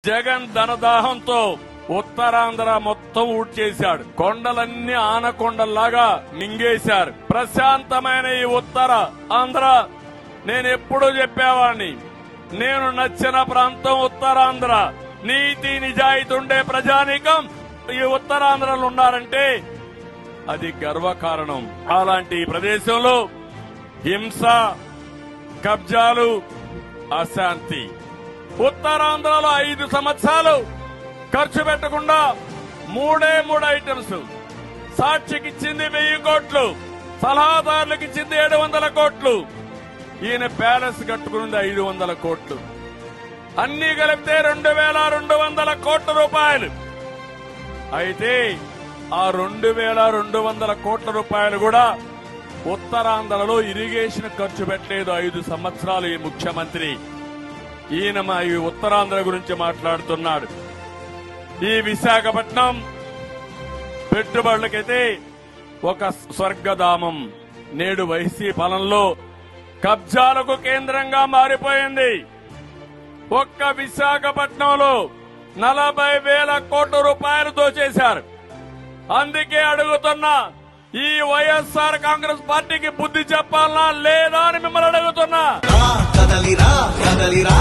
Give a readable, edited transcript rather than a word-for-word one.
జగన్ ధనదాహంతో ఉత్తరాంధ్ర మొత్తం ఊడ్చేశాడు. కొండలన్నీ ఆనకొండల్లాగా మింగేశారు. ప్రశాంతమైన ఈ ఉత్తర ఆంధ్ర నేనెప్పుడూ చెప్పేవాడిని, నేను నచ్చిన ప్రాంతం ఉత్తరాంధ్ర. నీతి నిజాయితీ ఉండే ప్రజానీకం ఈ ఉత్తరాంధ్రలో ఉన్నారంటే అది గర్వకారణం. అలాంటి ప్రదేశంలో హింస, కబ్జాలు, అశాంతి. ఉత్తరాంధ్రలో 5 సంవత్సరాలు ఖర్చు పెట్టకుండా మూడు ఐటమ్స్. సాక్షికి ఇచ్చింది 1000 కోట్లు, సలహాదారులకు ఇచ్చింది 700 కోట్లు, ఈయన ప్యాలెస్ కట్టుకున్నది 500 కోట్లు. అన్ని కలిపితే 2200 కోట్ల రూపాయలు. అయితే ఆ 2200 కోట్ల రూపాయలు కూడా ఉత్తరాంధ్రలో ఇరిగేషన్ ఖర్చు పెట్టలేదు 5 సంవత్సరాలు ఈ ముఖ్యమంత్రి. ఈయన మా ఈ ఉత్తరాంధ్ర గురించి మాట్లాడుతున్నాడు. ఈ విశాఖపట్నం పెట్టుబడులకైతే ఒక స్వర్గధామం. నేడు వైసీపీ పాలనలో కబ్జాలకు కేంద్రంగా మారిపోయింది. ఒక్క విశాఖపట్నంలో 40,000 కోట్ల రూపాయలు దోచేశారు. అందుకే అడుగుతున్నా, ఈ వైఎస్ఆర్ కాంగ్రెస్ పార్టీకి బుద్ధి చెప్పాలనా లేదా అని మిమ్మల్ని అడుగుతున్నా. కదలిరా కదలిరా